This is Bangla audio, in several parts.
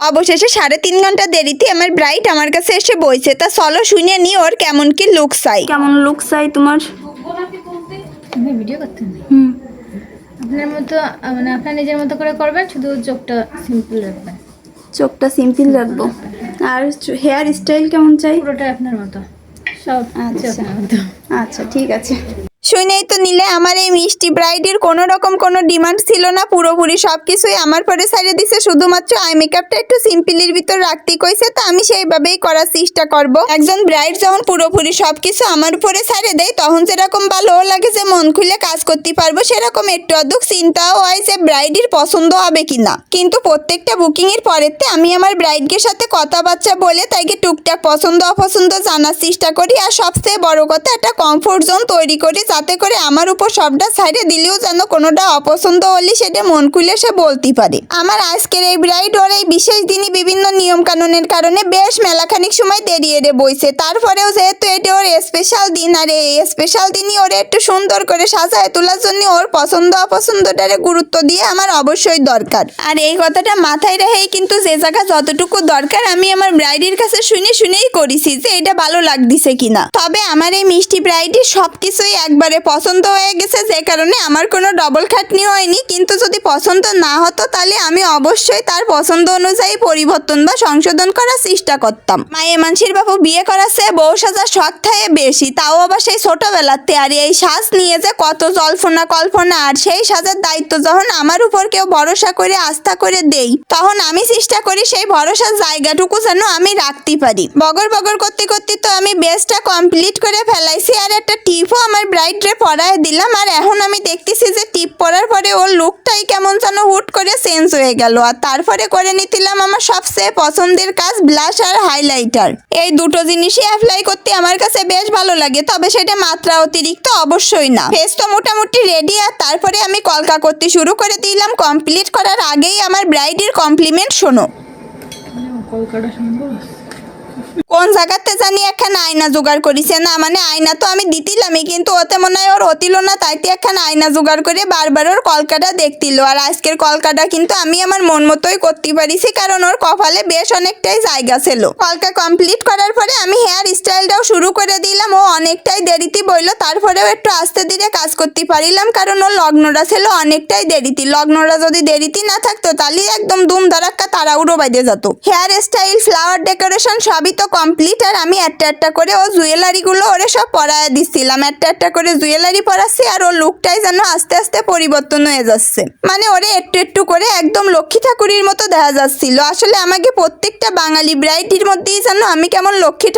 অবশেষে 3.5 ঘন্টা দেরিতে আমার ব্রাইড আমার কাছে এসে বইছে। তা চলো শুনে নি ওর কেমন কি লুক চাই। কেমন লুক চাই তোমার? ভিডিও করতে আপনার মতো, মানে আপনার নিজের মতো করে করবেন, শুধু চোখটা সিম্পল রাখবেন। চোখটা সিম্পল রাখবো। আর হেয়ার স্টাইল কেমন চাই? পুরোটা আপনার মতো, সব আপনার মতো। আচ্ছা ঠিক আছে। শুনেই তো নিলে আমার এই মিষ্টি ব্রাইডের কোনো রকম কোনো ডিমান্ড ছিল না, পুরোপুরি সব কিছুই আমার পরে ছাড়িয়ে দিছে। শুধুমাত্র আই মেকআপটা একটু সিম্পলের ভিতর রাখতে কইছে, তো আমি সেইভাবেই করার চেষ্টা করব। একজন ব্রাইড যখন পুরোপুরি সব কিছু আমার উপরে ছাড়িয়ে দেয় তখন যেরকম ভালো লাগে যে মন খুলে কাজ করতে পারবো, সেরকম একটু অদুক চিন্তাও হয় যে ব্রাইডের পছন্দ হবে কিনা। কিন্তু প্রত্যেকটা বুকিং এর পরেতে আমি আমার ব্রাইডকে সাথে কথাবার্তা বলে তাইকে টুকটাক পছন্দ অপছন্দ জানার চেষ্টা করি। আর সবচেয়ে বড় কথা একটা কমফোর্ট জোন তৈরি করি, যাতে করে আমার উপর সবটা সাইডে দিলেও যেন কোনোটা অপছন্দ হলে সেটা মন খুলে সে বলতে পারে। আমার আজকের এই ব্রাইড ওর এই বিশেষ দিনই বিভিন্ন নিয়ম কানুনের কারণে বেশ মেলাখানিক সময় দেরিয়ে বইছে। তারপরেও যেহেতু এটা ওর স্পেশাল দিন, আর এই স্পেশাল দিনই ওরে একটু সুন্দর করে সাজায় তোলার জন্য ওর পছন্দ অপছন্দটারে গুরুত্ব দিয়ে আমার অবশ্যই দরকার। আর এই কথাটা মাথায় রেখেই কিন্তু যে জায়গা যতটুকু দরকার আমি আমার ব্রাইডের কাছে শুনেই করেছি যে এটা ভালো লাগতেছে কিনা। তবে আমার এই মিষ্টি ব্রাইডের সবকিছুই একবারে পছন্দ হয়ে গেছে, যে কারণে আমার কোনো ডবল খাটনি হয়নি। কিন্তু যদি পছন্দ না হতো তাহলে আমি অবশ্যই তার পছন্দ অনুযায়ী পরিবর্তন বা সংশোধন করার চেষ্টা করতাম। মায়ে মানসির বাবু বিয়ে করাছে বউ সাজার শখ থাকে বেশি, তাও আবার সেই ছোটবেলাতে। আর এই সাজ নিয়ে যে কত জল্পনা কল্পনা, আর সেই সাজার দায়িত্ব যখন আমার উপর কেউ ভরসা করে আস্থা করে দেই, তখন আমি চেষ্টা করি সেই ভরসার জায়গাটুকু যেন আমি রাখতে পারি। বগর বগর করতে করতে তো আমি বেসটা কমপ্লিট করে ফেলাইছি, আর একটা টিপও আমার ব্রাইডরে পরায় দিলাম। আর এখন আমি দেখতেছি যে টিপ পরার পরে ওর লুকটাই কেমন যেন হুট করে চেঞ্জ হয়ে গেল। আর তারপরে করে নিলাম আমার সবচেয়ে পছন্দের কাজ, ব্লাশ আর হাইলাইটার। এই দুটো জিনিসই অ্যাপ্লাই করতে আমার কাছে বেশ ভালো লাগে, তবে সেটা মাত্রা অতিরিক্ত অবশ্যই না। ফেস তো মোটামুটি রেডি, আর তারপরে আমি কলকা করতে শুরু করে দিলাম। কমপ্লিট করার আগেই আমার ব্রাইডের কমপ্লিমেন্ট শোনো। কলকাতা সম্ভব কোন জায়গাতে জানি একখানা আয়না জোগাড় করিছে না, মানে আয়না তো আমি দিতিলামই, কিন্তু ওতে মনে হয় ওর হতিল না, তাইতে একখানা আয়না জোগাড় করে বারবার ওর কলকাটা দেখতিল। আর আজকের কলকাটা কিন্তু আমি আমার মন মতোই করতে পারিছি, কারণ ওর কপালে বেশ অনেকটাই জায়গা ছিল। কলকা কমপ্লিট করার পরে আমি হেয়ার স্টাইলটাও শুরু করে দিলাম। ও অনেকটাই দেরিতে বইল, তারপরেও একটু আস্তে ধীরে কাজ করতে পারিলাম, কারণ ওর লগ্নটা ছিল অনেকটাই দেরিতে। লগ্নটা যদি দেরিতে না থাকতো তাহলে একদম দুম ধারাক্কা তাড়াহুড়ো বাইরে যেত। হেয়ার স্টাইল, ফ্লাওয়ার ডেকোরেশন সবই তো কমপ্লিট। আর আমি একটা করে ও জুয়েলারিগুলো ওরে সব পরায় দিচ্ছিলাম, একটা করে জুয়েলারি পরাচ্ছি। আর ওর লুকটাই যেন আস্তে আস্তে পরিবর্তন হয়ে যাচ্ছে, মানে ওরে একটু করে একদম লক্ষ্মী ঠাকুরের মতো দেখা যাচ্ছিল। আসলে আমাকে প্রত্যেকটা বাঙালি ব্রাইডের মধ্যেই যেন আমি কেমন লক্ষ্মী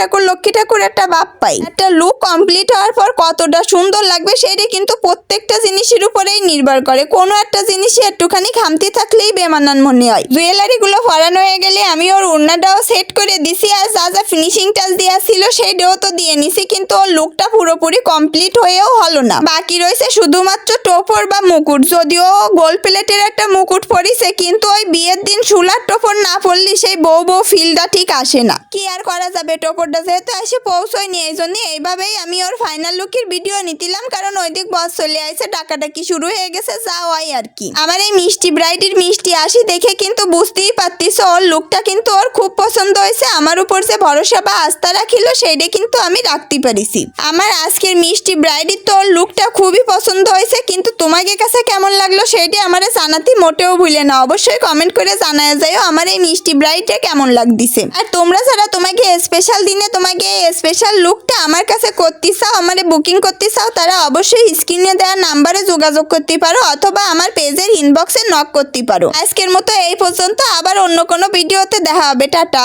ঠাকুর একটা ভাব পাই। একটা লুক কমপ্লিট হওয়ার পর কতটা সুন্দর লাগবে সেটা কিন্তু প্রত্যেকটা জিনিসের উপরেই নির্ভর করে। কোনো একটা জিনিসই একটুখানি খামতি থাকলেই বেমানান মনে হয়। জুয়েলারিগুলো পরানো হয়ে গেলে আমি ওর ওড়নাটাও সেট করে দিছি, আর যা ফিনিশিং টাচ দেওয়া ছিল সেইটাও তো দিয়ে নিছি, কিন্তু ওর লুকটা পুরোপুরি কমপ্লিট হয়েও হলো না। বাকি রয়েছে শুধুমাত্র টোপর বা মুকুট। যদিও গোল্ড প্লেটের একটা মুকুট পরিছে, কিন্তু ওই বিয়ের দিন চুলার টোপর না পড়লে সেই বউ ফিলটা ঠিক আসে না। কি আর করা যাবে, টোপরটা যেহেতু এসে পৌঁছয়নি, এই জন্য এইভাবেই আমি ওর ফাইনাল লুকের ভিডিও নিতিলাম, কারণ ওই দিক বস চলে আসছে, ডাকাডাকি শুরু হয়ে গেছে, যা হয় আর কি। আমার এই মিষ্টি ব্রাইডের মিষ্টি আসি দেখে কিন্তু বুঝতেই পারতিস ওর লুকটা কিন্তু ওর খুব পছন্দ হয়েছে। আমার উপর যে ভরসা বা আস্থা রাখিল সেইটা কিন্তু আমি রাখতে পারিছি। আমার আজকের মিষ্টি ব্রাইডের তো ওর লুকটা খুবই পছন্দ হয়েছে, কিন্তু তোমাদের কাছে কেমন লাগলো সেইটা আমারে জানাতে মোটেও ভুলে না। অবশ্যই কমেন্ট করে জানায় যাও আমার এই মিষ্টি ব্রাইডটা কেমন লাগতেছে। আর তোমরা যারা তোমাকে স্পেশাল দিনে তোমাকে স্পেশাল লুকটা আমার কাছে করতে চাও, আমারে বুকিং করতে চাও, তারা অবশ্যই স্ক্রিনে দেওয়া নাম্বারে যোগাযোগ করতে পারো, অথবা আমার পেজের ইনবক্সে নক করতে পারো। আজকের মতো এই পর্যন্ত, আবার অন্য কোনো ভিডিওতে দেখা হবে। টাটা।